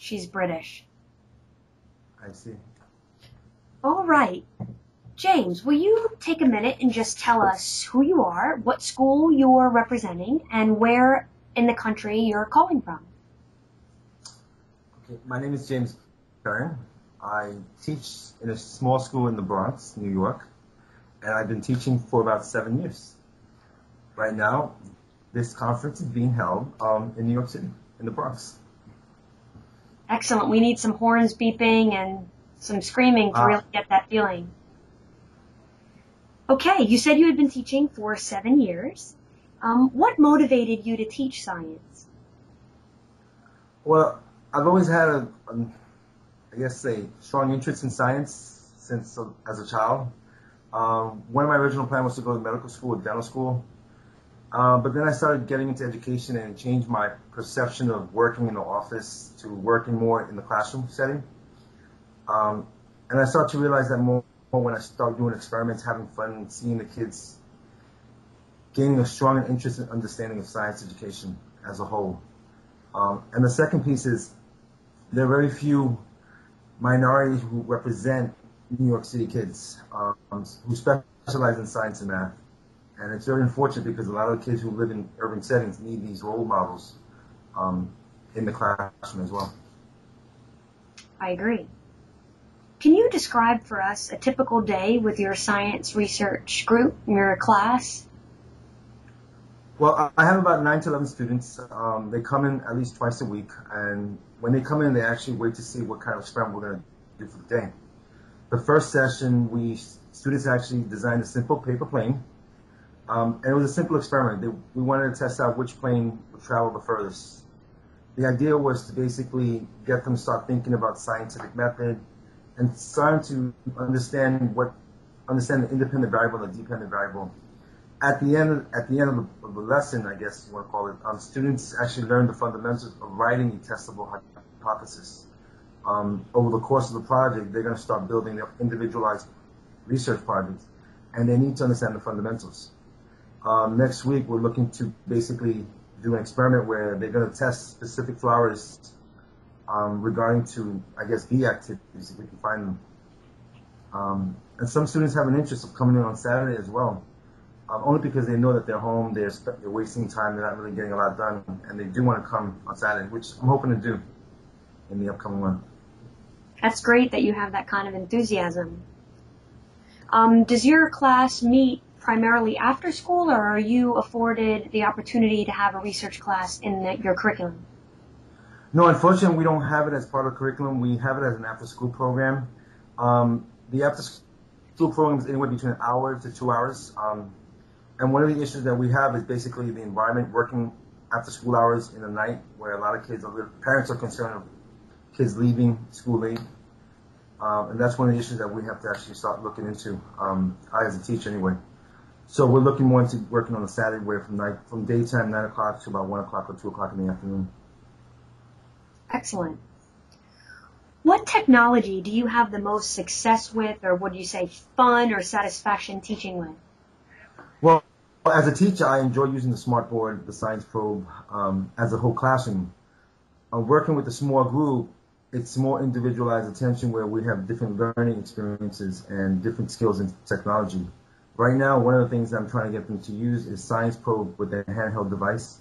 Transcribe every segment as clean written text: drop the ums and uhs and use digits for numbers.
She's British. I see. All right. James, will you take a minute and just tell us who you are, what school you're representing, and where in the country you're calling from? Okay, my name is James Barron. I teach in a small school in the Bronx, New York, and I've been teaching for about 7 years. Right now, this conference is being held in New York City, in the Bronx. Excellent. We need some horns beeping and some screaming to really get that feeling. Okay, you said you had been teaching for 7 years. What motivated you to teach science? Well, I've always had a strong interest in science since as a child. One of my original plans was to go to medical school or dental school. But then I started getting into education and it changed my perception of working in the office to working more in the classroom setting. And I started to realize that more when I started doing experiments, having fun, and seeing the kids gaining a strong interest and understanding of science education as a whole. And the second piece is there are very few minorities who represent New York City kids who specialize in science and math. And it's very unfortunate because a lot of the kids who live in urban settings need these role models in the classroom as well. I agree. Can you describe for us a typical day with your science research group, your class? Well, I have about 9 to 11 students. They come in at least twice a week, and when they come in, they actually wait to see what kind of experiment we're going to do for the day. The first session, students actually designed a simple paper plane, and it was a simple experiment. We wanted to test out which plane would travel the furthest. The idea was to basically get them to start thinking about scientific method and starting to understand the independent variable and the dependent variable. At the end of the lesson, I guess you want to call it, students actually learn the fundamentals of writing a testable hypothesis. Over the course of the project, they're going to start building their individualized research projects, and they need to understand the fundamentals. Next week, we're looking to basically do an experiment where they're going to test specific flowers regarding to, I guess, bee activities, if we can find them. And some students have an interest of coming in on Saturday as well. Only because they know that they're home, they're wasting time, they're not really getting a lot done, and they do want to come on Saturday, which I'm hoping to do in the upcoming one. That's great that you have that kind of enthusiasm. Does your class meet primarily after school, or are you afforded the opportunity to have a research class in your curriculum? No, unfortunately, we don't have it as part of the curriculum. We have it as an after-school program. The after-school program is anywhere between an hour to 2 hours. And one of the issues that we have is basically the environment, working after school hours in the night, where a lot of parents are concerned of kids leaving school late. And that's one of the issues that we have to actually start looking into, I as a teacher anyway. So we're looking more into working on a Saturday where from daytime, 9 o'clock to about 1 o'clock or 2 o'clock in the afternoon. Excellent. What technology do you have the most success with, or would you say fun or satisfaction teaching with? Well, as a teacher, I enjoy using the smartboard, the science probe, as a whole classroom. Working with a small group, it's more individualized attention where we have different learning experiences and different skills in technology. Right now, one of the things that I'm trying to get them to use is science probe with a handheld device,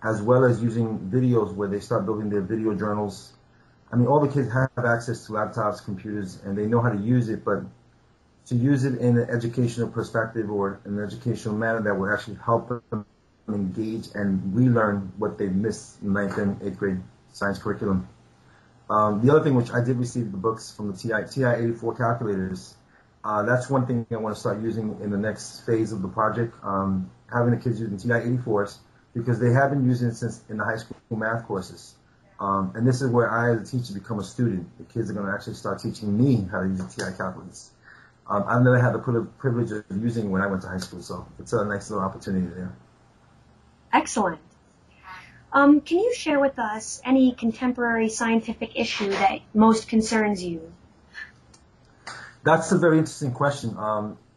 as well as using videos where they start building their video journals. I mean, all the kids have access to laptops, computers, and they know how to use it, but to use it in an educational perspective or an educational manner that would actually help them engage and relearn what they've missed in 9th and 8th grade science curriculum. The other thing, which I did receive the books from the TI-84 calculators. That's one thing I want to start using in the next phase of the project, having the kids using TI-84s, because they have been using it since in the high school math courses. And this is where I, as a teacher, become a student. The kids are going to actually start teaching me how to use the TI calculators. I've never had the privilege of using when I went to high school, so it's a nice little opportunity there. Excellent. Can you share with us any contemporary scientific issue that most concerns you? That's a very interesting question.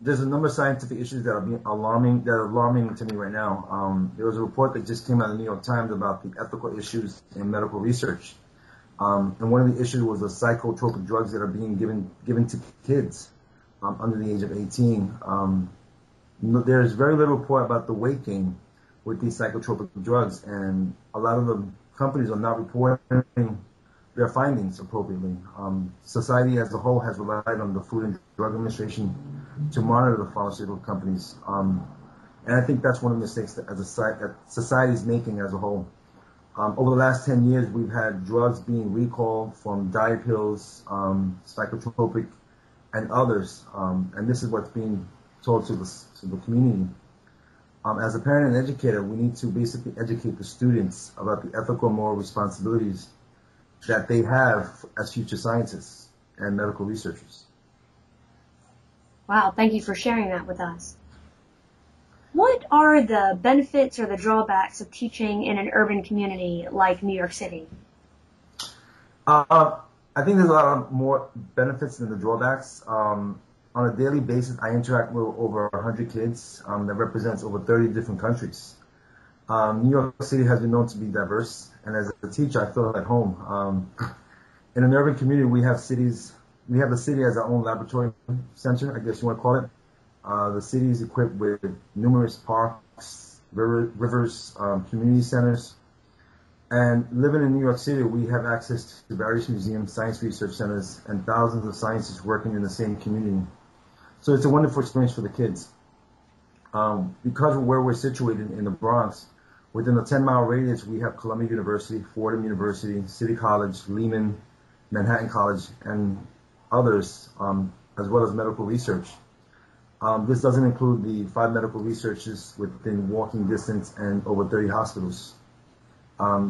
There's a number of scientific issues that are alarming to me right now. There was a report that just came out of the New York Times about the ethical issues in medical research. And one of the issues was the psychotropic drugs that are being given to kids under the age of 18. There's very little report about the weight gain with these psychotropic drugs, and a lot of the companies are not reporting their findings appropriately. Society as a whole has relied on the Food and Drug Administration to monitor the pharmaceutical companies. And I think that's one of the mistakes that society is making as a whole. Over the last 10 years, we've had drugs being recalled from diet pills, psychotropic, and others. And this is what's being told to the community. As a parent and educator, we need to basically educate the students about the ethical and moral responsibilities that they have as future scientists and medical researchers. Wow, thank you for sharing that with us. What are the benefits or the drawbacks of teaching in an urban community like New York City? I think there's a lot of more benefits than the drawbacks. On a daily basis, I interact with over 100 kids that represents over 30 different countries. New York City has been known to be diverse, and as a teacher, I feel at home. In an urban community, we have the city as our own laboratory center, I guess you want to call it. The city is equipped with numerous parks, rivers, community centers. And living in New York City, we have access to various museums, science research centers, and thousands of scientists working in the same community. So it's a wonderful experience for the kids. Because of where we're situated in the Bronx, within a 10-mile radius, we have Columbia University, Fordham University, City College, Lehman, Manhattan College, and others, as well as medical research. This doesn't include the 5 medical researchers within walking distance and over 30 hospitals.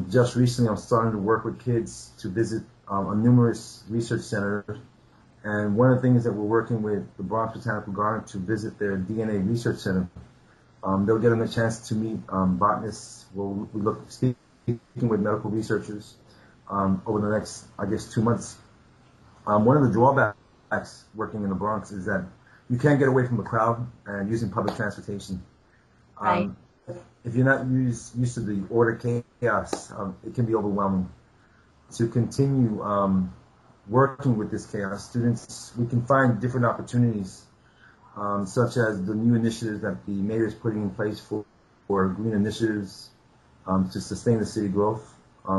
Just recently, I'm starting to work with kids to visit a numerous research centers. And one of the things that we're working with the Bronx Botanical Garden to visit their DNA research center. They'll get them a chance to meet botanists. We'll look speaking with medical researchers over the next, I guess, 2 months. One of the drawbacks working in the Bronx is that you can't get away from the crowd and using public transportation. Right. If you're not used to the order chaos, it can be overwhelming. To continue working with this chaos, we can find different opportunities, such as the new initiatives that the mayor is putting in place for green initiatives to sustain the city growth.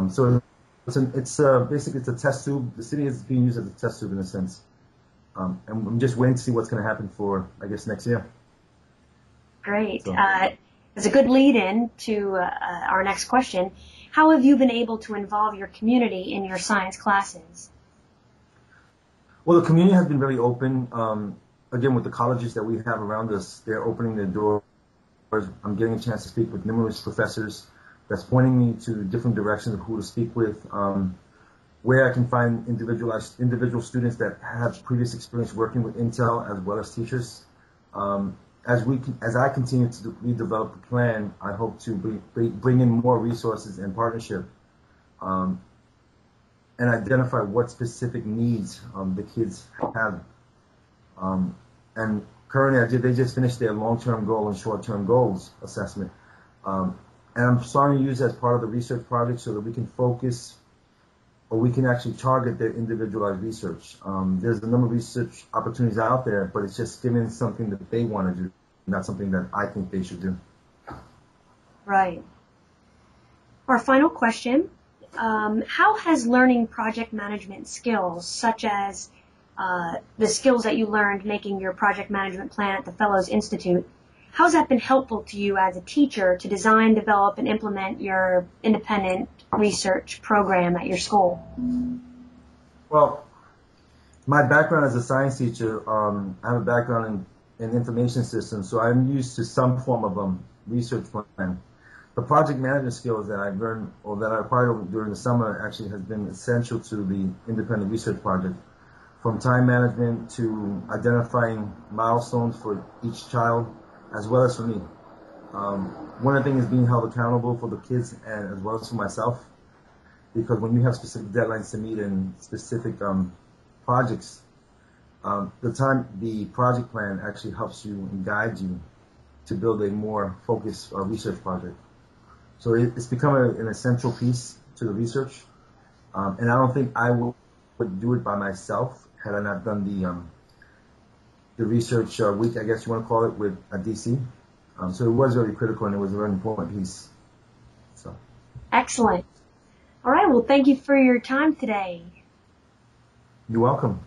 So basically it's a test tube. The city is being used as a test tube in a sense. And I'm just waiting to see what's going to happen for, I guess, next year. Great. So. As a good lead-in to our next question, how have you been able to involve your community in your science classes? Well, the community has been very open. Again, with the colleges that we have around us, they're opening their doors. I'm getting a chance to speak with numerous professors that's pointing me to different directions of who to speak with, where I can find individual students that have previous experience working with Intel as well as teachers. As I continue to redevelop the plan, I hope to bring in more resources and partnership, and identify what specific needs the kids have. And currently, they just finished their long-term goal and short-term goals assessment. And I'm starting to use it as part of the research project so that we can focus, or we can actually target their individualized research. There's a number of research opportunities out there, but it's just giving something that they want to do, not something that I think they should do. Right. Our final question, how has learning project management skills, such as the skills that you learned making your project management plan at the Fellows Institute, how has that been helpful to you as a teacher to design, develop, and implement your independent research program at your school? Well, my background as a science teacher, I have a background in information systems, so I'm used to some form of research plan. The project management skills that I've learned or that I acquired during the summer actually has been essential to the independent research project. From time management to identifying milestones for each child, as well as for me. One of the things is being held accountable for the kids and as well as for myself, because when you have specific deadlines to meet and specific projects, the project plan actually helps you and guides you to build a more focused research project. So it's become an essential piece to the research. And I don't think I would do it by myself had I not done the research week, I guess you want to call it, with DC. So it was very critical and it was a very important piece. So. Excellent. All right. Well, thank you for your time today. You're welcome.